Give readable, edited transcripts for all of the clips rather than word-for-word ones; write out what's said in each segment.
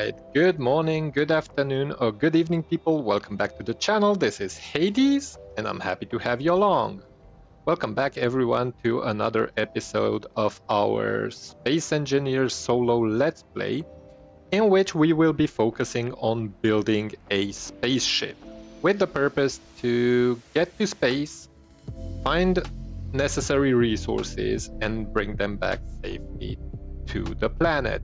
Alright, good morning, good afternoon, or good evening, people. Welcome back to the channel. This is Hades, and I'm happy to have you along. Welcome back, everyone, to another episode of our Space Engineers solo Let's Play, in which we will be focusing on building a spaceship, with the purpose to get to space, find necessary resources, and bring them back safely to the planet.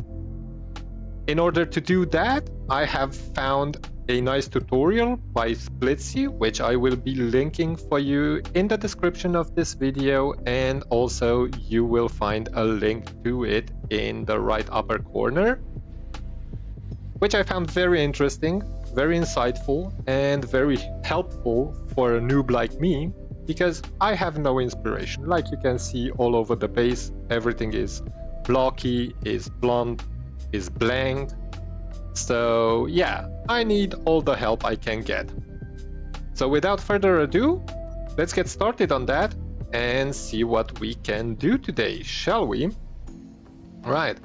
In order to do that, I have found a nice tutorial by Spitzy, which I will be linking for you in the description of this video, and also you will find a link to it in the right upper corner, which I found very interesting, very insightful, and very helpful for a noob like me, because I have no inspiration. Like you can see all over the base, everything is blocky, is blunt, is blank. So yeah, I need all the help I can get. So without further ado, let's get started on that and see what we can do today, shall we? All right,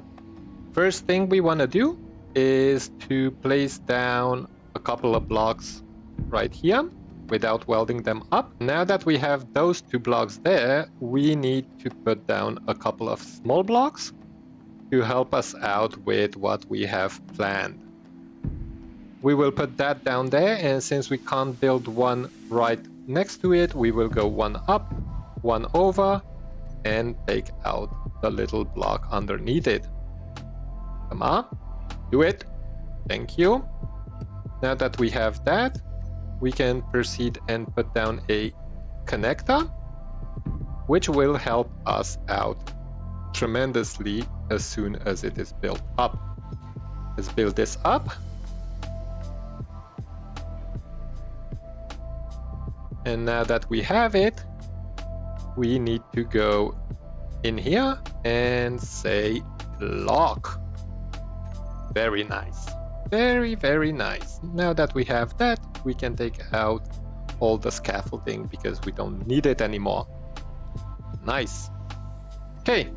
first thing we want to do is to place down a couple of blocks right here without welding them up. Now that we have those two blocks there, we need to put down a couple of small blocks to help us out with what we have planned. We will put that down there, and since we can't build one right next to it, we will go one up, one over, and take out the little block underneath it. Come on, do it. Thank you. Now that we have that, we can proceed and put down a connector, which will help us out tremendously as soon as it is built up. Let's build this up. And now that we have it, we need to go in here and say lock. Very nice. Very, very nice. Now that we have that, we can take out all the scaffolding because we don't need it anymore. Nice. Okay.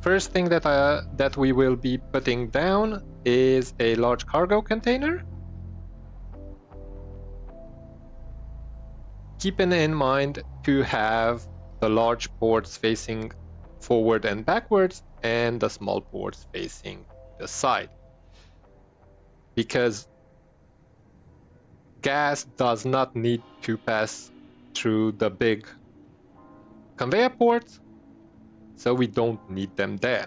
First thing that we will be putting down is a large cargo container. Keeping in mind to have the large ports facing forward and backwards and the small ports facing the side. Because gas does not need to pass through the big conveyor ports, so we don't need them there.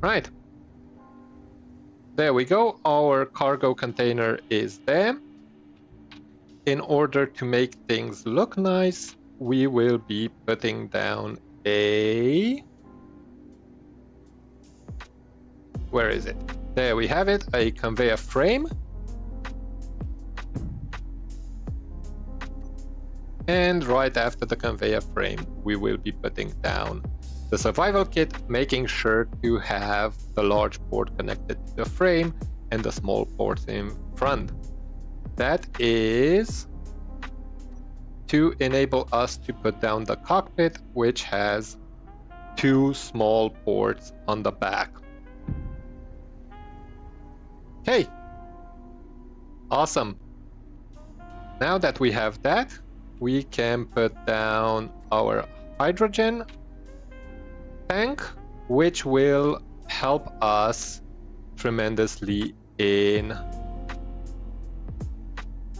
Right. There we go. Our cargo container is there. In order to make things look nice, we will be putting down a... Where is it? There we have it, a conveyor frame. And right after the conveyor frame, we will be putting down the survival kit, making sure to have the large port connected to the frame and the small ports in front. That is to enable us to put down the cockpit, which has two small ports on the back. Okay, awesome. Now that we have that, we can put down our hydrogen tank, which will help us tremendously in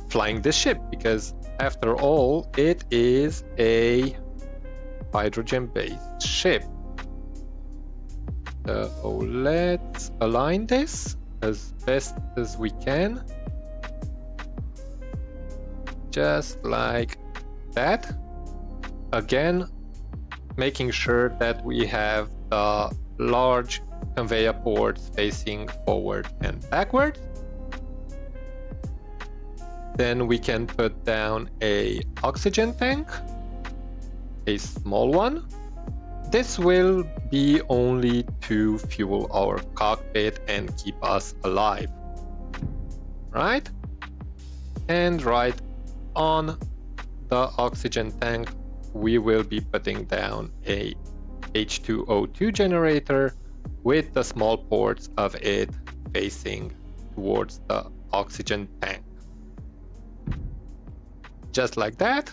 flying this ship, because after all, it is a hydrogen-based ship. So let's align this as best as we can. Just like that. Again, making sure that we have the large conveyor ports facing forward and backward. Then we can put down a oxygen tank, a small one. This will be only to fuel our cockpit and keep us alive. Right? And right on the oxygen tank, we will be putting down a H2O2 generator with the small ports of it facing towards the oxygen tank. Just like that.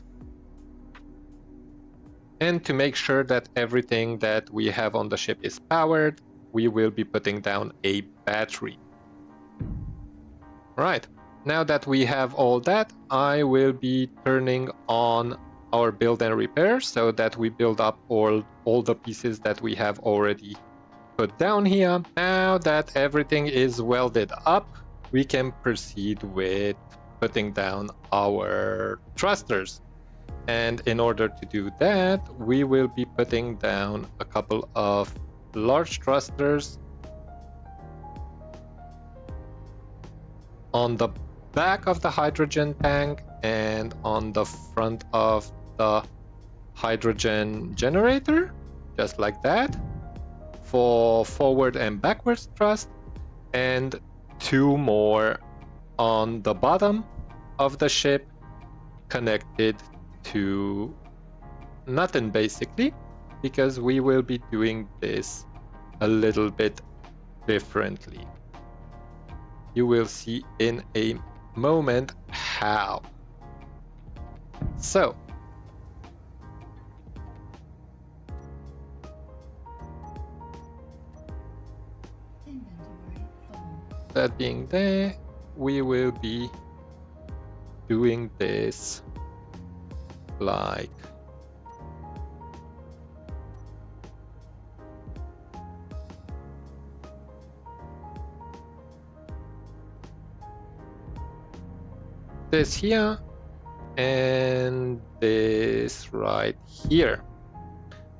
And to make sure that everything that we have on the ship is powered, we will be putting down a battery. Right, now that we have all that, I will be turning on our build and repair so that we build up all the pieces that we have already put down here. Now that everything is welded up, we can proceed with putting down our thrusters. And in order to do that, we will be putting down a couple of large thrusters on the back of the hydrogen tank and on the front of the hydrogen generator, just like that, for forward and backwards thrust, and 2 more on the bottom of the ship connected to nothing, basically, because we will be doing this a little bit differently. You will see in a moment how. So, that being there, we will be doing this like this here and this right here.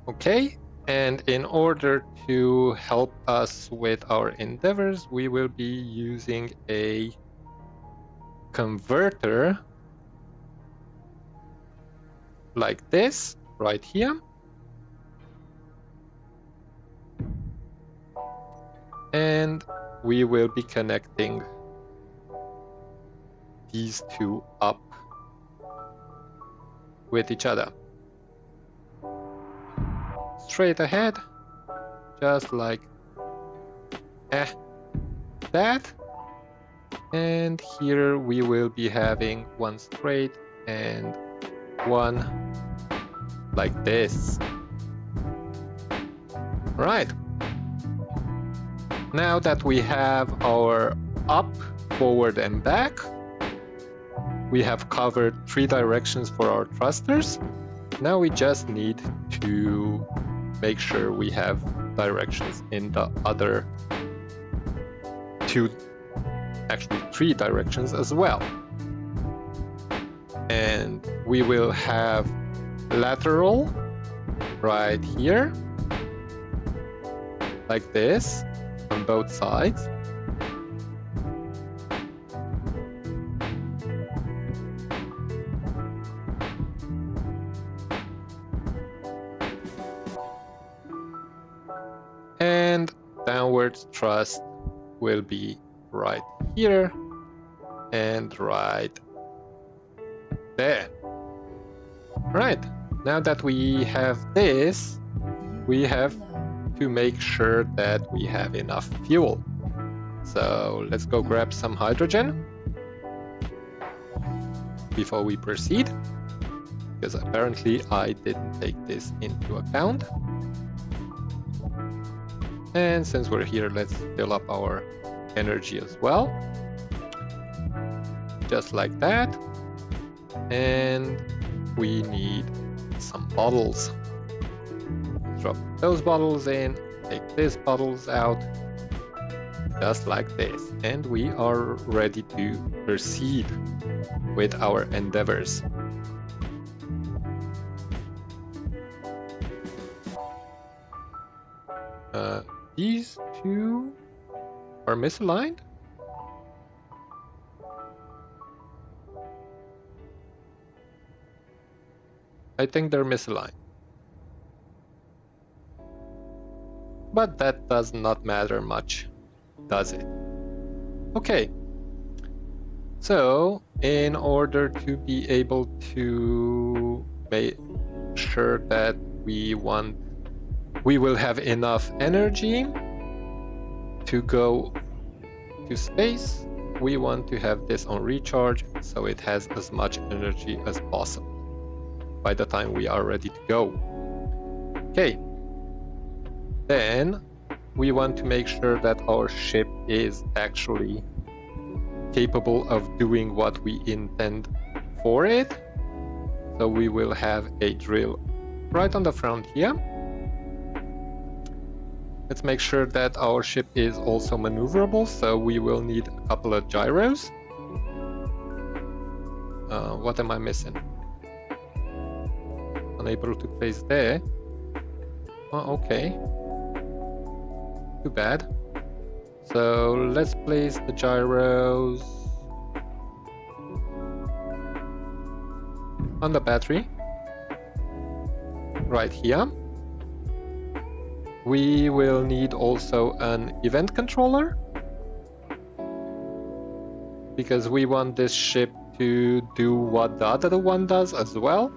Okay, and in order to help us with our endeavors, we will be using a converter like this right here, and we will be connecting these 2 up with each other straight ahead, just like that. And here we will be having 1 straight and 1 like this. Right. Now that we have our up, forward and back, we have covered 3 directions for our thrusters. Now we just need to make sure we have directions in the other 2, actually 3 directions as well. And we will have lateral right here, like this, on both sides. And downwards thrust will be right here and right there. Right, now that we have this, we have to make sure that we have enough fuel. So let's go grab some hydrogen before we proceed, because apparently I didn't take this into account. And since we're here, let's fill up our energy as well. Just like that. And we need some bottles. Drop those bottles in, take these bottles out, just like this. And we are ready to proceed with our endeavors. These 2 are misaligned. I think they're misaligned. But that does not matter much, does it? Okay. So, in order to be able to make sure that we will have enough energy to go to space, we want to have this on recharge so it has as much energy as possible by the time we are ready to go. Okay. Then we want to make sure that our ship is actually capable of doing what we intend for it. So we will have a drill right on the front here. Let's make sure that our ship is also maneuverable, so we will need a couple of gyros. What am I missing? Unable to place there. Oh, okay. Too bad. So let's place the gyros on the battery right here. We will need also an event controller because we want this ship to do what the other one does as well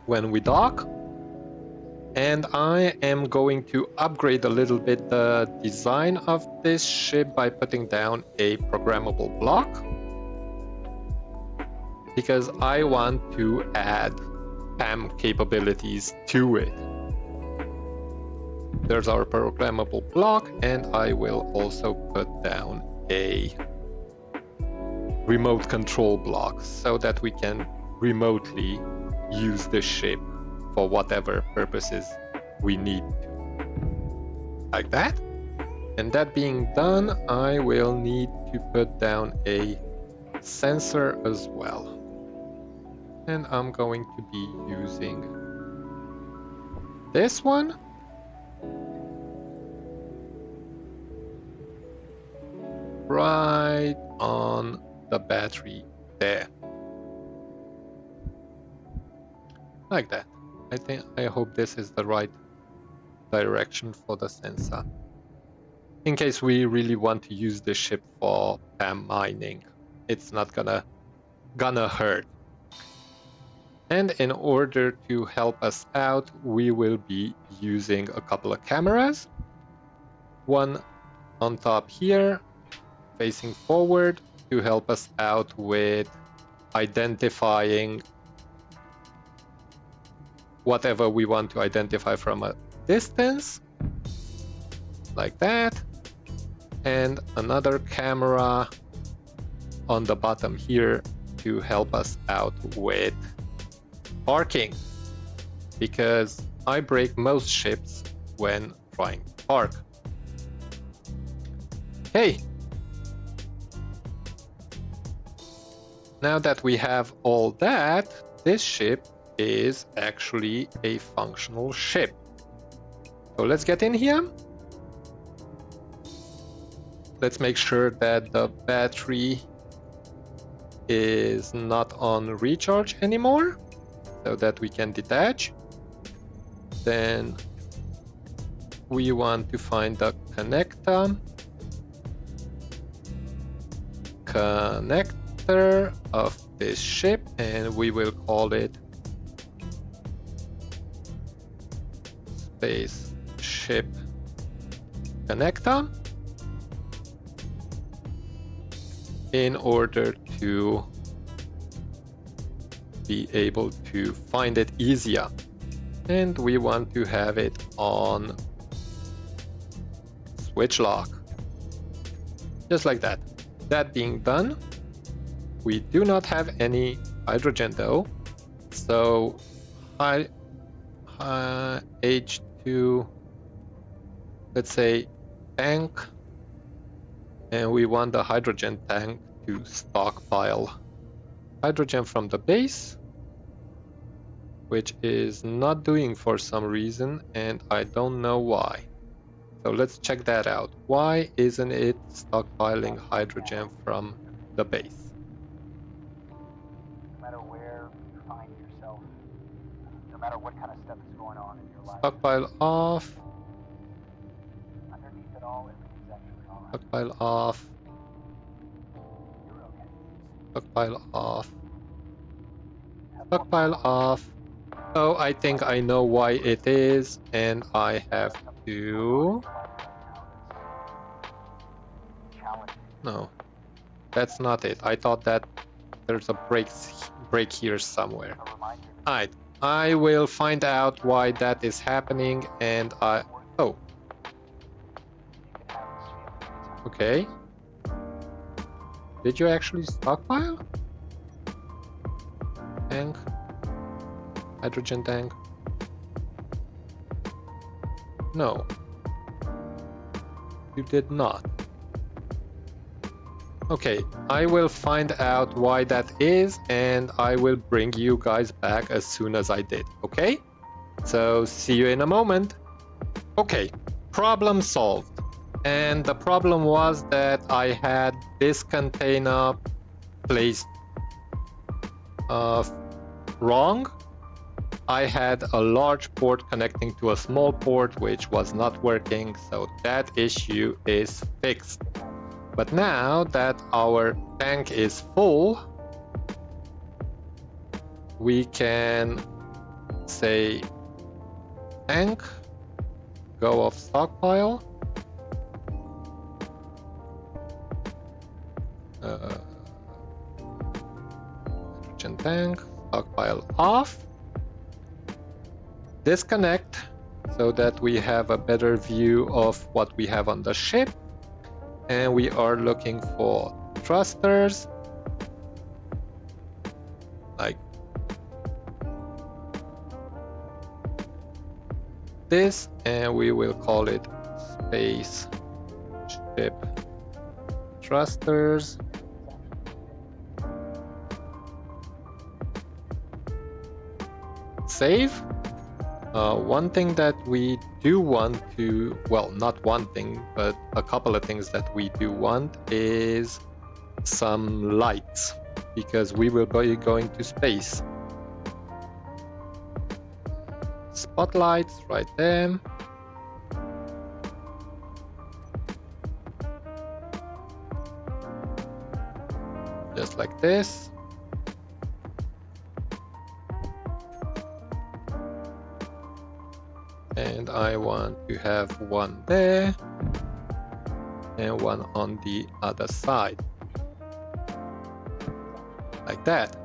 when we dock. And I am going to upgrade a little bit the design of this ship by putting down a programmable block, because I want to add PAM capabilities to it. There's our programmable block, and I will also put down a remote control block so that we can remotely use the ship for whatever purposes we need to. Like that. And that being done, I will need to put down a sensor as well. And I'm going to be using this one. Right on the battery there. Like that. I hope this is the right direction for the sensor. In case we really want to use the ship for PAM mining, it's not gonna hurt. And in order to help us out, we will be using a couple of cameras. One on top here, facing forward, to help us out with identifying whatever we want to identify from a distance, like that. And another camera on the bottom here to help us out with parking, because I break most ships when trying to park. Okay. Now that we have all that, this ship is actually a functional ship. So let's get in here. Let's make sure that the battery is not on recharge anymore, so that we can detach. Then we want to find the connector of this ship, and we will call it Spaceship connector, in order to be able to find it easier. And we want to have it on switch lock, just like that. That being done, we do not have any hydrogen though, so H2, let's say tank, and we want the hydrogen tank to stockpile hydrogen from the base, which is not doing for some reason, and I don't know why. So let's check that out. Why isn't it stockpiling hydrogen from the base? No matter where you find yourself, no matter what kind of stuff is going on in your life, Stockpile off. underneath it all, everything's actually all right. Stockpile off. You're okay. Stockpile off. Stockpile off. Oh, I think I know why it is, and I have to No, that's not it. I thought that there's a break here somewhere. A reminder. Alright, I will find out why that is happening, and oh, You can have this feeling anytime. okay. Did you actually stockpile? Tank? Hydrogen tank? No. You did not. Okay, I will find out why that is, and I will bring you guys back as soon as I did, okay? So, see you in a moment. Okay, problem solved. And the problem was that I had this container placed wrong. I had a large port connecting to a small port which was not working, so that issue is fixed. But now that our tank is full, we can say tank, go off stockpile, hydrogen tank, stockpile off, disconnect so that we have a better view of what we have on the ship, and we are looking for thrusters like this, and we will call it Spaceship thrusters. Save. One thing that we do want to, well, not one thing, but a couple of things that we do want is some lights, because we will be going to space. Spotlights right there. Just like this. And I want to have one there and one on the other side, like that.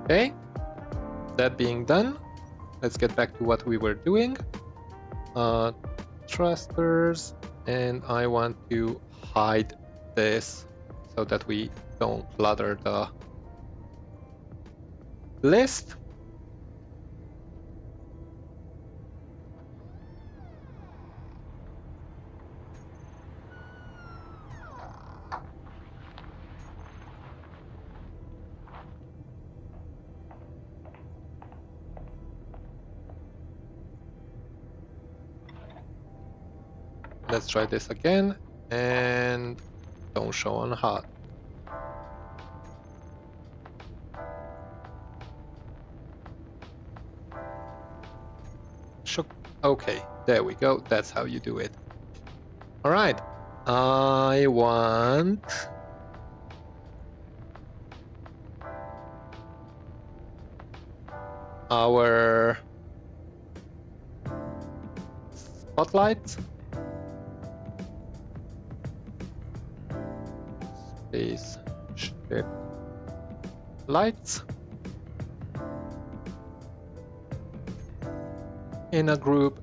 Okay, that being done, let's get back to what we were doing. Thrusters, and I want to hide this so that we don't clutter the list. Let's try this again, and don't show on hot. Okay, there we go. That's how you do it. All right. I want our spotlights. Spaceship lights in a group,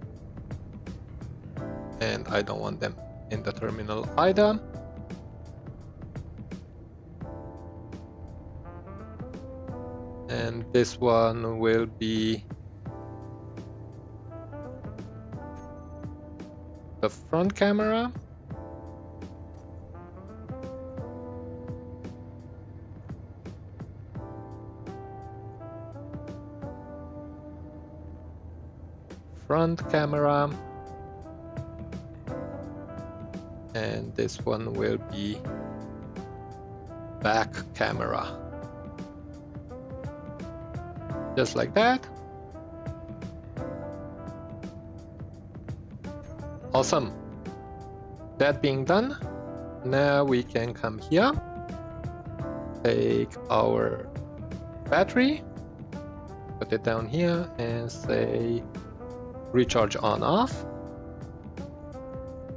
and I don't want them in the terminal either. And this one will be the front camera. Front camera, and this one will be back camera, just like that. Awesome. That being done, now we can come here, take our battery, put it down here, and say recharge on off.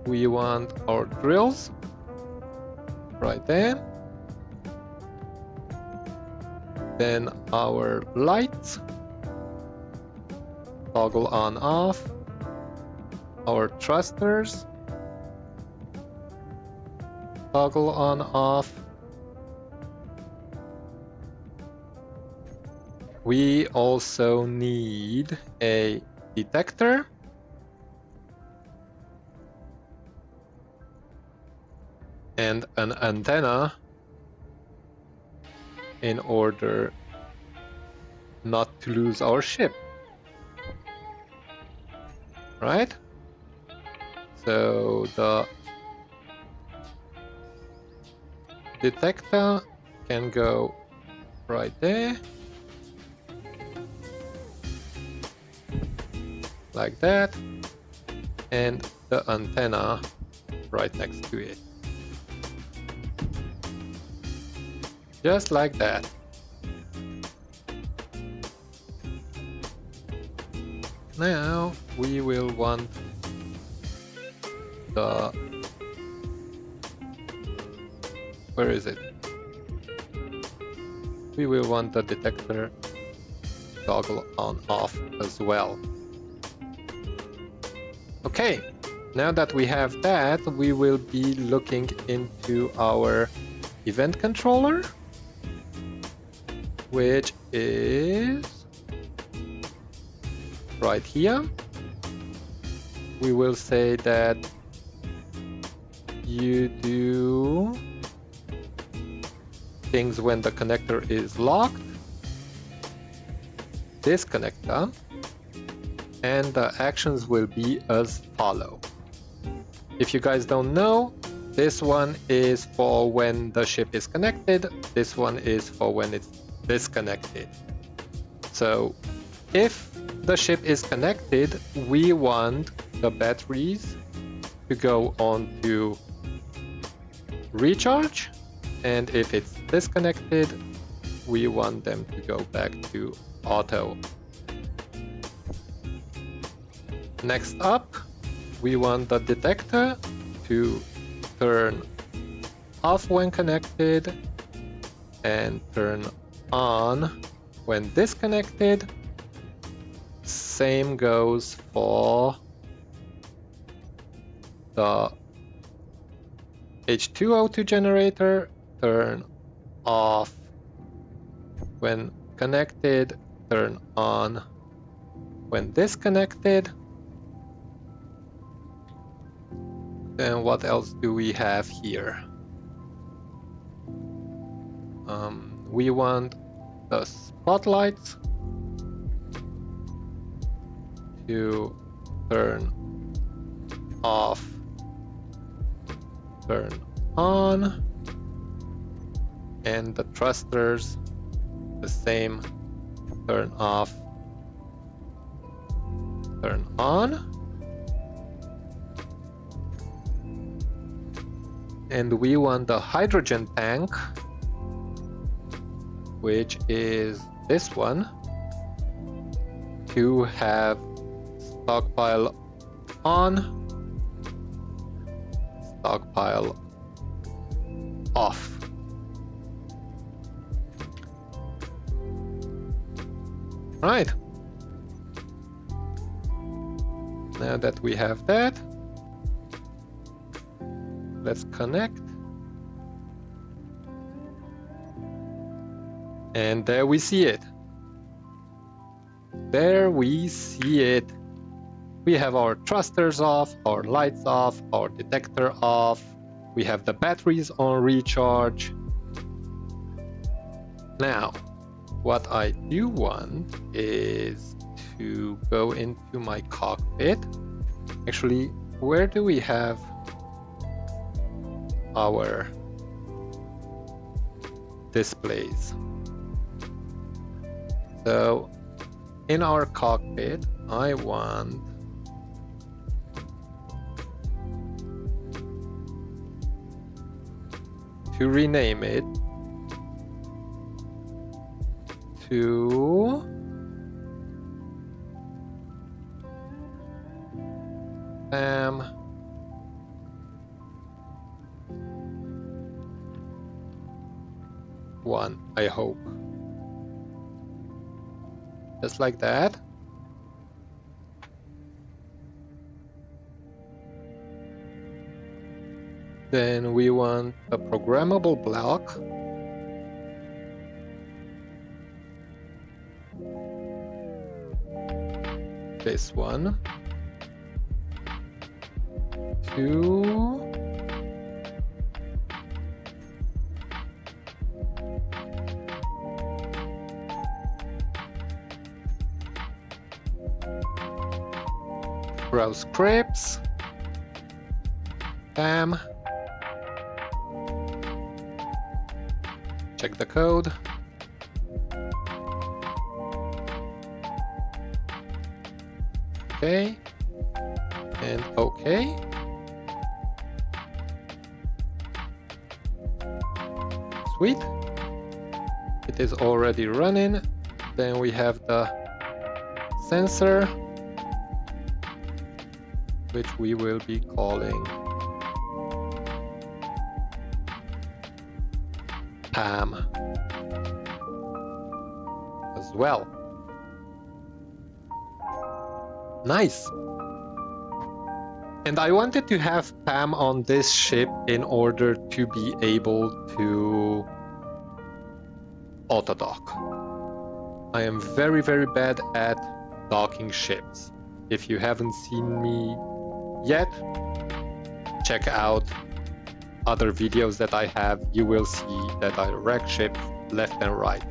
we want our drills right there. Then our lights, toggle on off. Our thrusters, toggle on off. We also need a detector. And an antenna in order not to lose our ship. Right? So the detector can go right there. Like that. And the antenna right next to it. Just like that. Now we will want the... Where is it? We will want the detector toggle on off as well. Okay, now that we have that, we will be looking into our event controller, which is right here. We will say that you do things when the connector is locked, disconnector, and the actions will be as follow. If you guys don't know, this one is for when the ship is connected, this one is for when it's disconnected. So if the ship is connected, we want the batteries to go on to recharge, and if it's disconnected, we want them to go back to auto. Next up, we want the detector to turn off when connected and turn on when disconnected. Same goes for the H2O2 generator, turn off when connected, turn on when disconnected. Then what else do we have here? We want the spotlights to turn off, turn on, and the thrusters the same, turn off, turn on. And we want the hydrogen tank, which is this one, to have stockpile on, stockpile off. Right. Now that we have that, let's connect. And there we see it. There we see it. We have our thrusters off, our lights off, our detector off. We have the batteries on recharge. Now, what I do want is to go into my cockpit. Actually, where do we have our displays? So in our cockpit, I want to rename it to one, I hope. Just like that. Then we want a programmable block. This one. 2. Browse scripts. Bam. Check the code. Okay. And okay. Sweet. It is already running. Then we have the sensor, which we will be calling PAM as well. Nice. And I wanted to have PAM on this ship in order to be able to autodock. I am very, very bad at docking ships. If you haven't seen me yet, check out other videos that I have. You will see that I wreck ships left and right.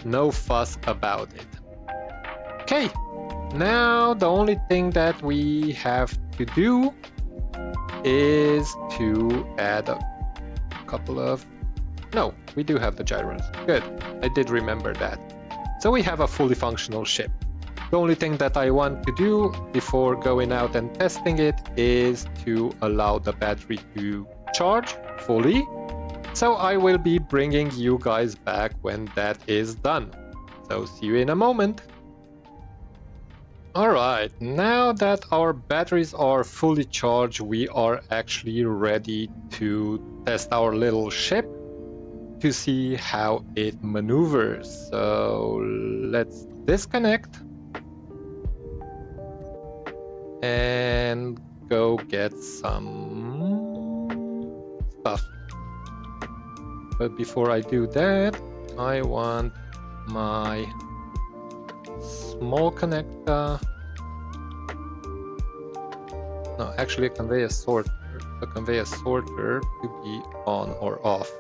No fuss about it. Okay, now the only thing that we have to do is to add a couple of... No, we do have the gyros. Good, I did remember that. So we have a fully functional ship. The only thing that I want to do before going out and testing it is to allow the battery to charge fully. So I will be bringing you guys back when that is done. So see you in a moment. Alright, now that our batteries are fully charged, we are actually ready to test our little ship to see how it maneuvers. So let's disconnect and go get some stuff. But before I do that, I want my small connector. No, actually a conveyor sorter. A conveyor sorter to be on or off.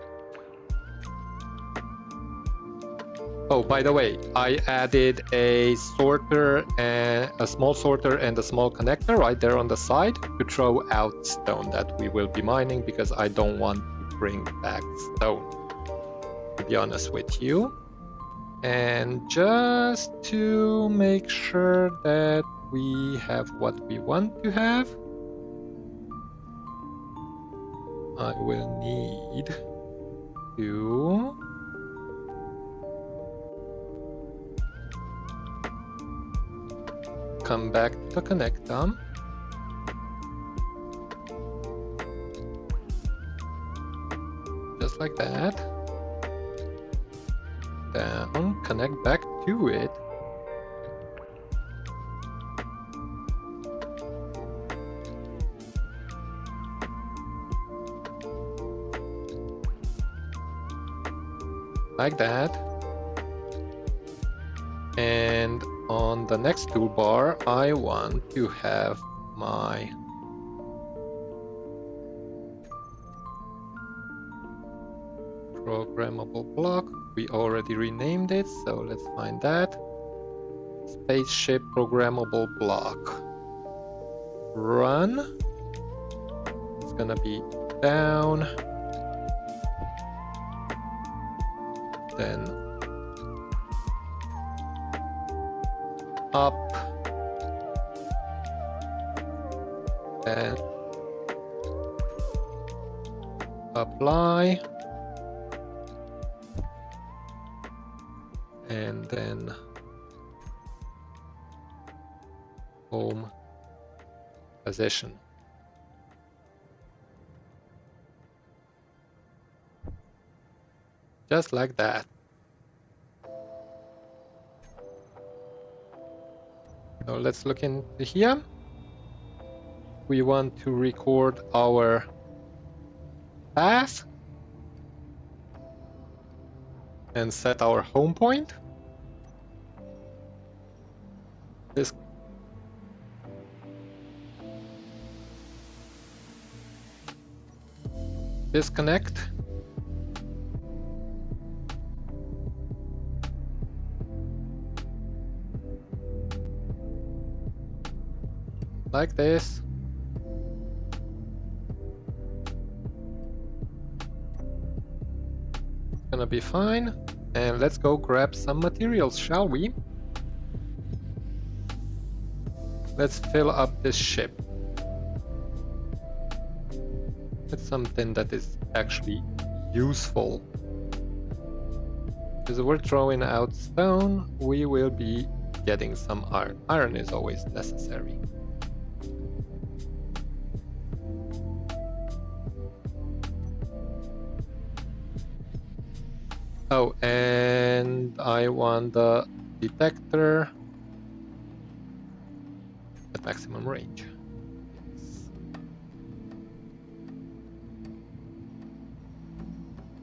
Oh, by the way, I added a sorter and a small sorter and a small connector right there on the side to throw out stone that we will be mining, because I don't want to bring back stone, to be honest with you. And just to make sure that we have what we want to have, I will need to come back to the connector. Just like that. Down, connect back to it. Like that. And on the next toolbar, I want to have my programmable block. We already renamed it, so let's find that. Spaceship programmable block. Run. It's gonna be down. Then up. And apply. And then home position. Just like that. So let's look into here. We want to record our path and set our home point. Disconnect. Like this. Gonna be fine. And let's go grab some materials, shall we? Let's fill up this ship. It's something that is actually useful. Because we're throwing out stone, we will be getting some iron. Iron is always necessary. Oh, and I want the detector at maximum range. Yes.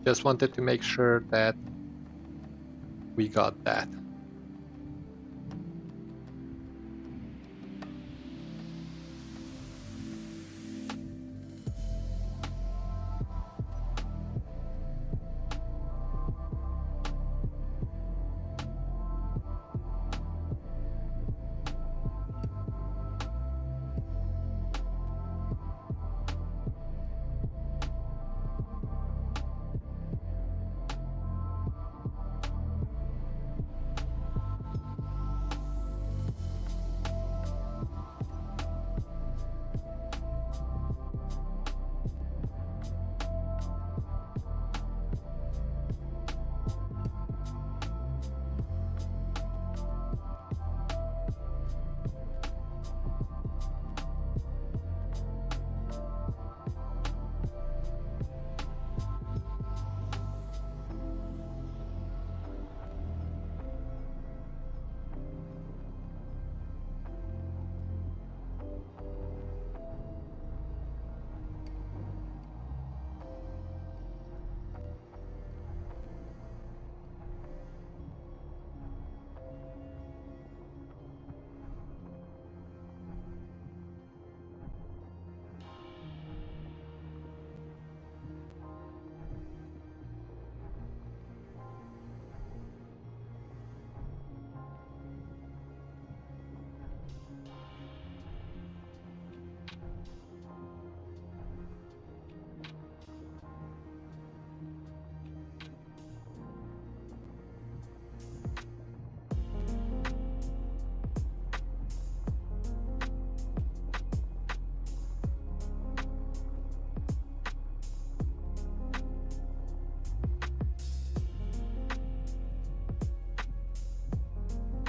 Just wanted to make sure that we got that.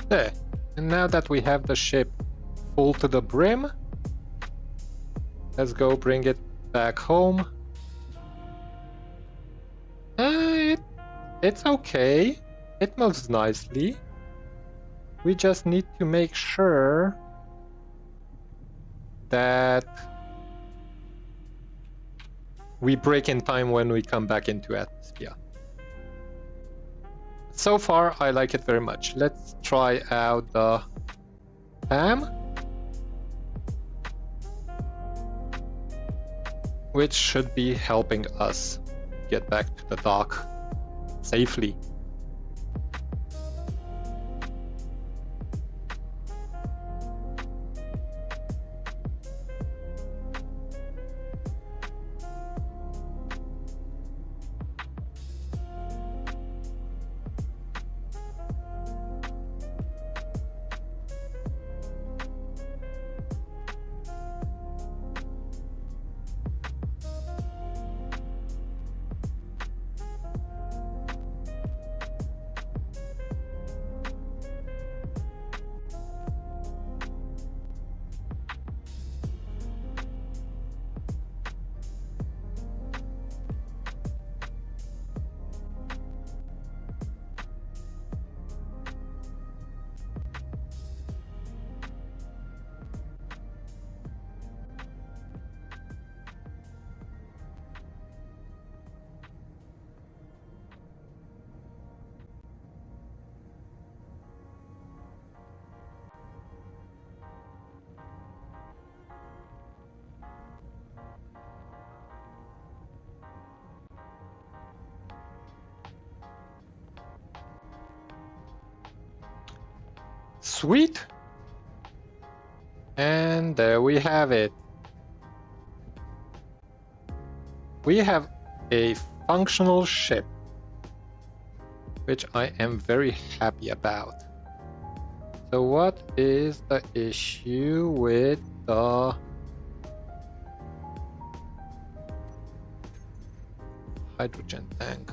There. And now that we have the ship full to the brim, let's go bring it back home. It's okay. It moves nicely. We just need to make sure that we break in time when we come back into atmosphere. So far, I like it very much. Let's try out the PAM, which should be helping us get back to the dock safely. Sweet. And there we have it. We have a functional ship, which I am very happy about. So what is the issue with the hydrogen tank?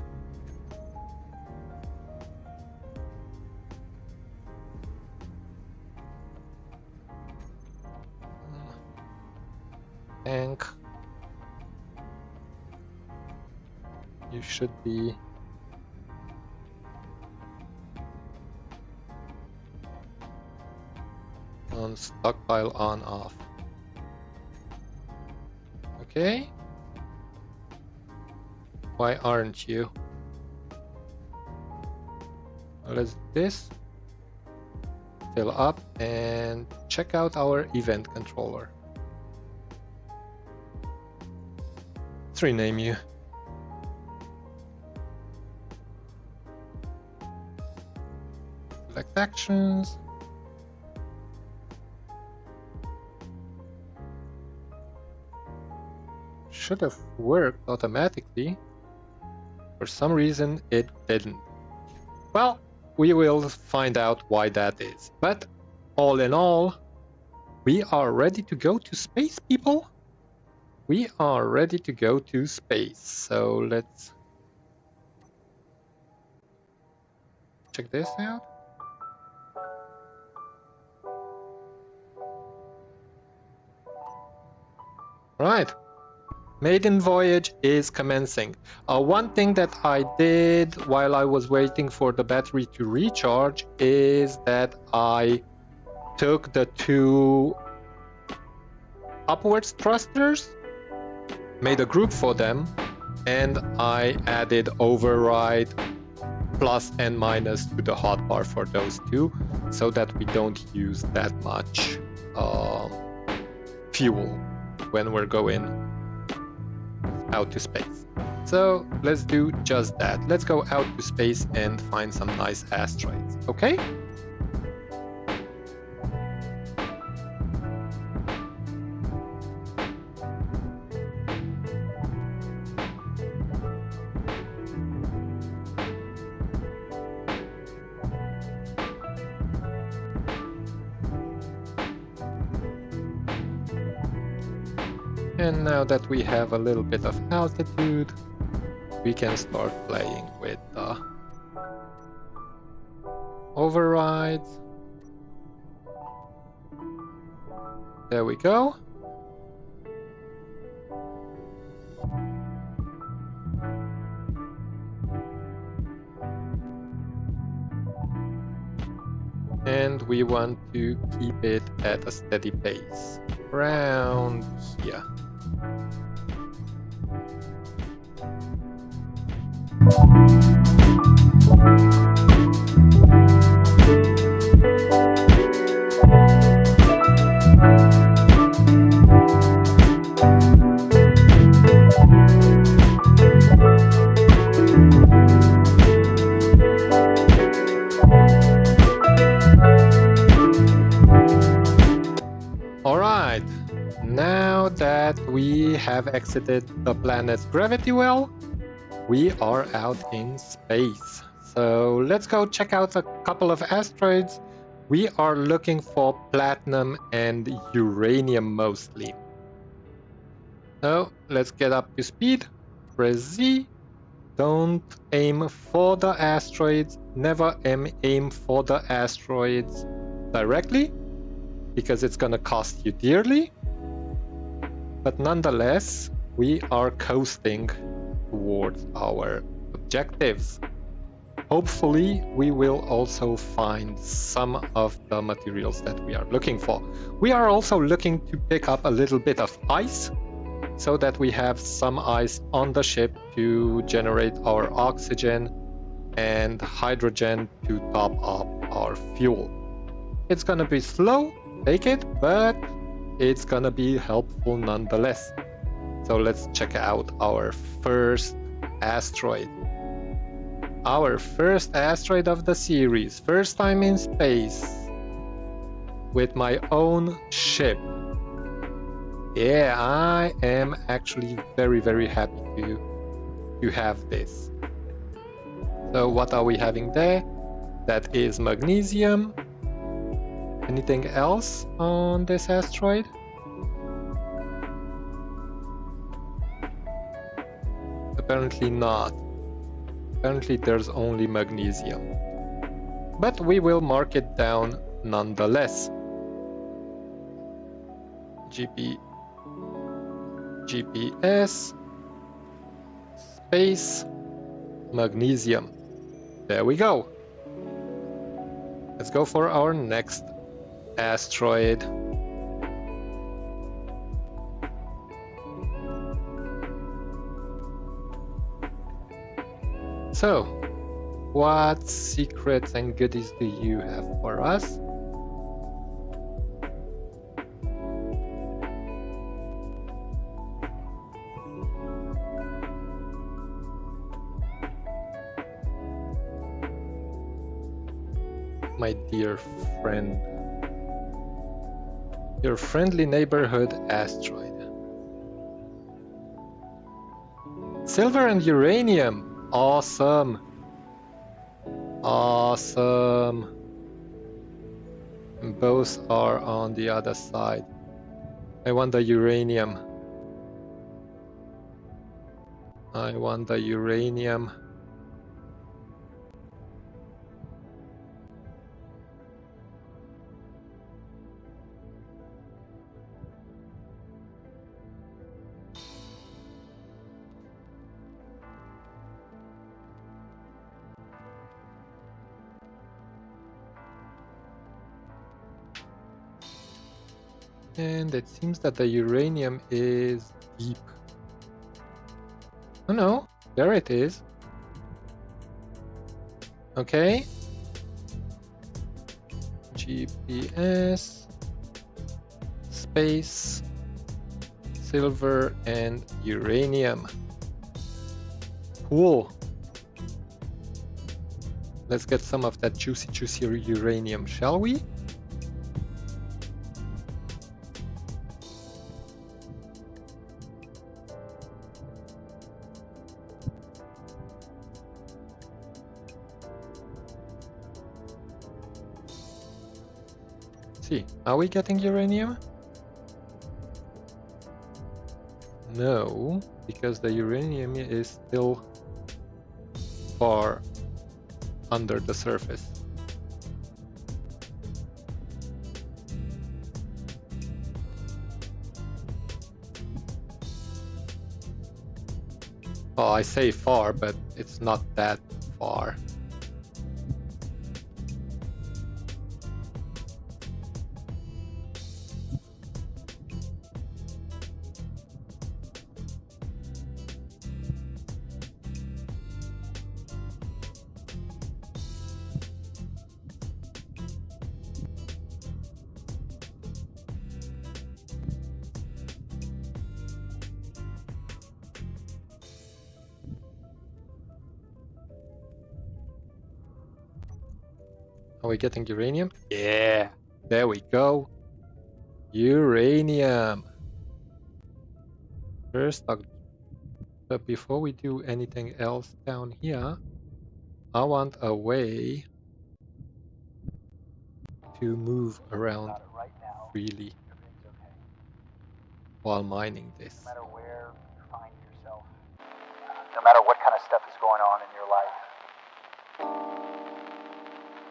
Tank. You should be on stockpile on off. Okay. Why aren't you? Let's do this. Fill up and check out our event controller. Let's rename you. Select actions. Should have worked automatically. For some reason it didn't. Well, we will find out why that is. But all in all, we are ready to go to space, people. We are ready to go to space. So let's check this out. Right. Maiden voyage is commencing. One thing that I did while I was waiting for the battery to recharge is that I took the two upwards thrusters, made a group for them, and I added override plus and minus to the hotbar for those two, so that we don't use that much fuel when we're going out to space. So let's do just that. Let's go out to space and find some nice asteroids, okay? And now that we have a little bit of altitude, we can start playing with the overrides. There we go. And we want to keep it at a steady pace, around here. Alright, now that we have exited the planet's gravity well, we are out in space. So let's go check out a couple of asteroids. We are looking for platinum and uranium mostly. So let's get up to speed. Press Z. Don't aim for the asteroids. Never aim for the asteroids directly, because it's gonna cost you dearly. But nonetheless, we are coasting towards our objectives. Hopefully, we will also find some of the materials that we are looking for. We are also looking to pick up a little bit of ice, so that we have some ice on the ship to generate our oxygen and hydrogen to top up our fuel. It's gonna be slow, take it, but it's gonna be helpful nonetheless. So let's check out our first asteroid. Our first asteroid of the series, first time in space. with my own ship. Yeah, I am actually very, very happy to have this. So what are we having there? That is magnesium. Anything else on this asteroid? Apparently not. Apparently there's only magnesium. But we will mark it down nonetheless. GPS, space, magnesium. There we go. Let's go for our next asteroid. So, what secrets and goodies do you have for us? My dear friend. Your friendly neighborhood asteroid. Silver and uranium. Awesome. Awesome. Both are on the other side. I want the uranium. I want the uranium. And it seems that the uranium is deep. Oh no, there it is. Okay. GPS, space, silver, and uranium. Cool. Let's get some of that juicy uranium, shall we? See, are we getting uranium? No, because the uranium is still far under the surface. Well, I say far, but it's not that far. Are we getting uranium? Yeah, there we go. Uranium. First, but before we do anything else down here, I want a way to move around freely while mining this. No matter where you find yourself, no matter what kind of stuff is going on in your life,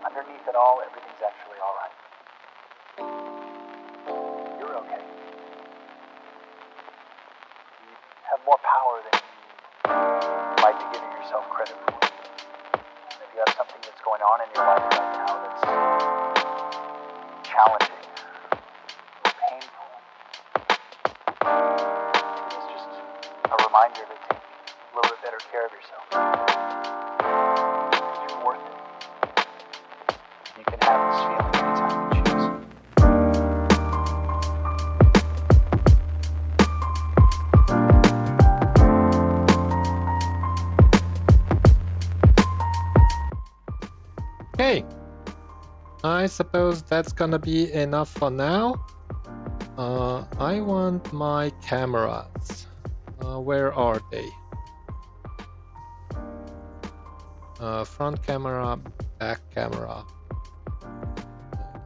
underneath it all, everything's actually all right. You're okay. You have more power than you might be giving yourself credit for. And if you have something that's going on in your life right now that's challenging or painful, it's just a reminder to take a little bit better care of yourself. You're worth it. You can have this feeling anytime you choose. Okay, I suppose that's gonna be enough for now. I want my cameras. Where are they? Front camera, back camera.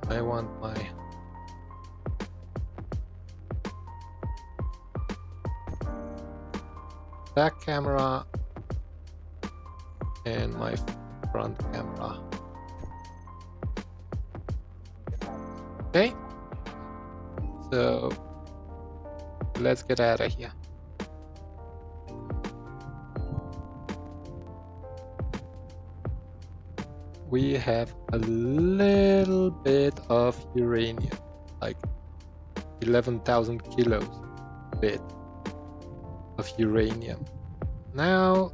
I want my back camera and my front camera. Okay, so let's get out of here. We have a little bit of uranium, like 11,000 kilos bit of uranium. Now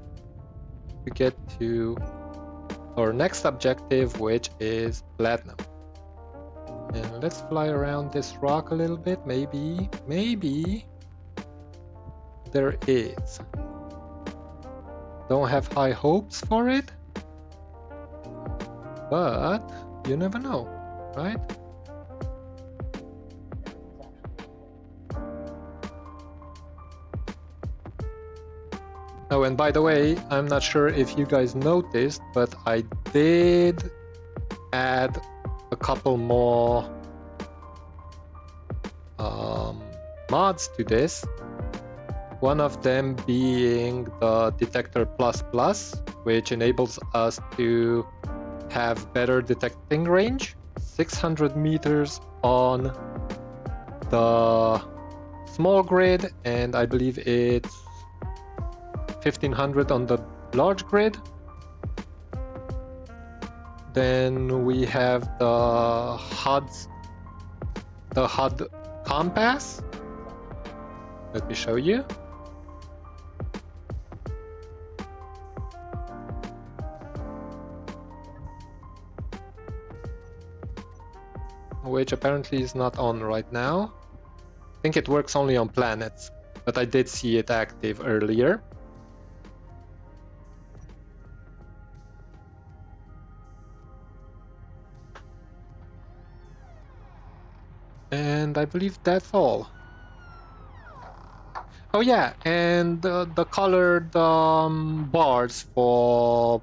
we get to our next objective, which is platinum. And let's fly around this rock a little bit. Maybe there is. Don't have high hopes for it, but you never know, right? Oh, and by the way, I'm not sure if you guys noticed, but I did add a couple more mods to this. One of them being the detector plus, which enables us to have better detecting range, 600 meters on the small grid, and I believe it's 1500 on the large grid. Then we have the HUD compass. Let me show you. Which apparently is not on right now. I think it works only on planets, but I did see it active earlier. And I believe that's all. Oh yeah, and the colored bars for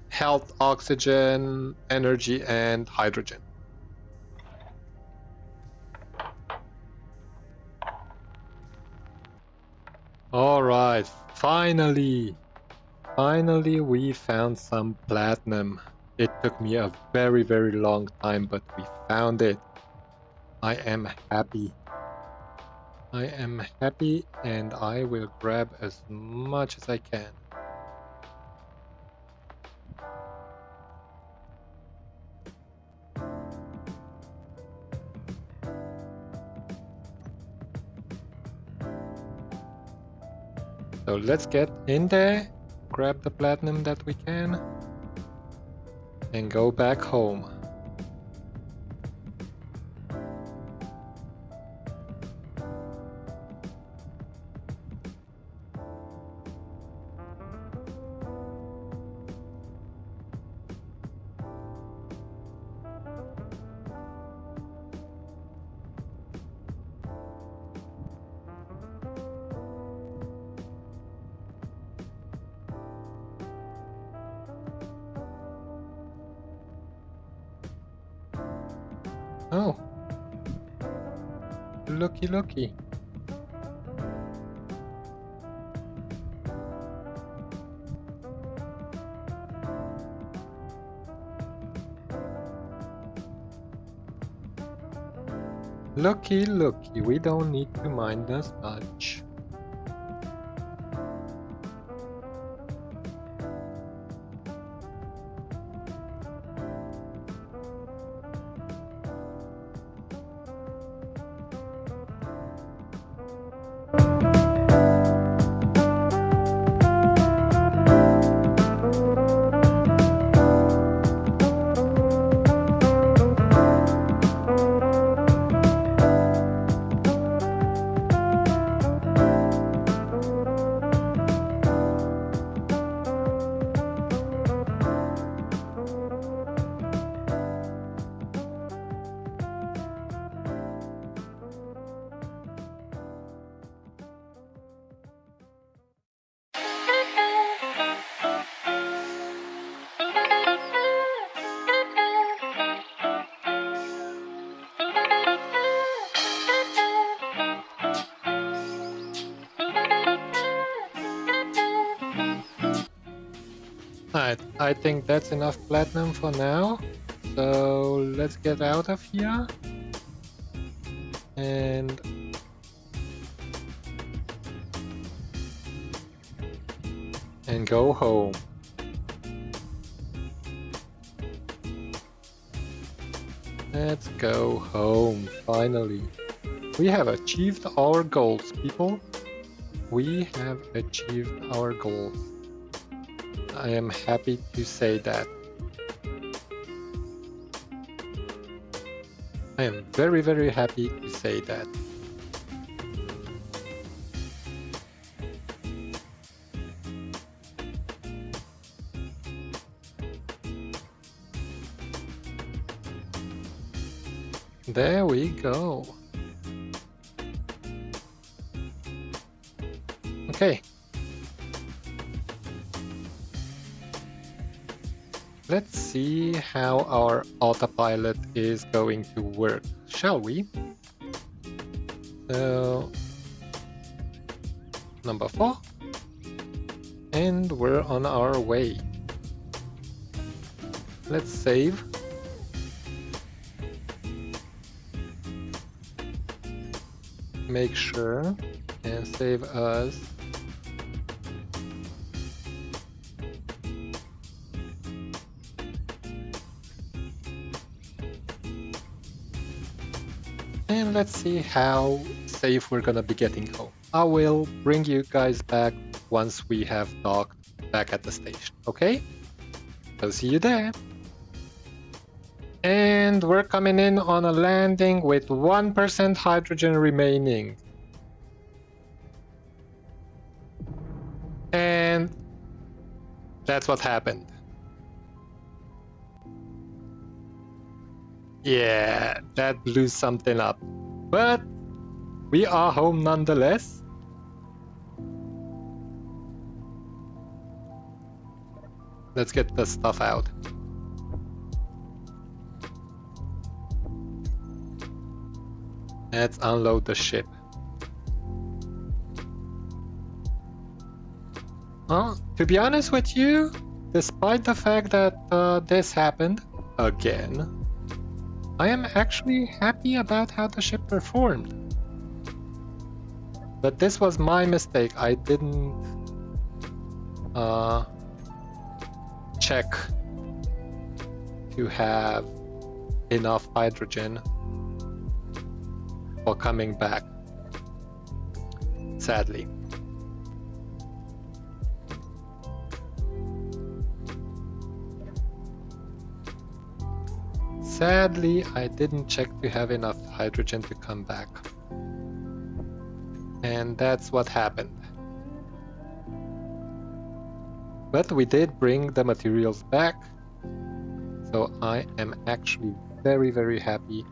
health, oxygen, energy, and hydrogen. All right, finally we found some platinum. It took me a very long time, but we found it. I am happy. And I will grab as much as I can. So let's get in there, grab the platinum that we can, and go back home. Oh, looky. Looky, we don't need to mind as much. I think that's enough platinum for now. So let's get out of here. And go home. Let's go home, finally. We have achieved our goals, people. We have achieved our goals. I am happy to say that. I am very, very happy to say that. There we go. Okay. Let's see how our autopilot is going to work, shall we? So, number 4. And we're on our way. Let's save. Make sure and save us. And let's see how safe we're gonna be getting home. I will bring you guys back once we have docked back at the station, okay? I'll see you there. And we're coming in on a landing with 1% hydrogen remaining. And that's what happened. Yeah, that blew something up. But we are home nonetheless. Let's get the stuff out. Let's unload the ship. To be honest with you, despite the fact that this happened again, I am actually happy about how the ship performed. But this was my mistake. I didn't check to have enough hydrogen for coming back, sadly. Sadly, I didn't check to have enough hydrogen to come back. And that's what happened. But we did bring the materials back, so I am actually very, very happy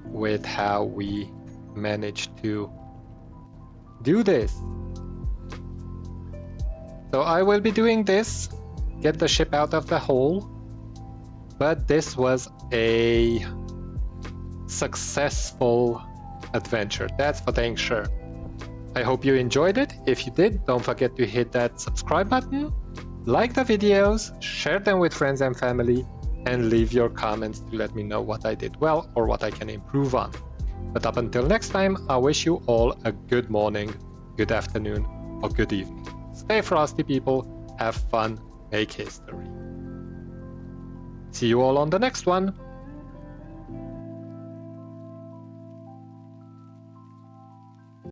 with how we managed to do this. So I will be doing this, get the ship out of the hole, but this was a successful adventure, that's for dang sure. I hope you enjoyed it. If you did, don't forget to hit that subscribe button, like the videos, share them with friends and family, and leave your comments to let me know what I did well or what I can improve on. But up until next time, I wish you all a good morning, good afternoon, or good evening. Stay frosty, people. Have fun. Make history. See you all on the next one.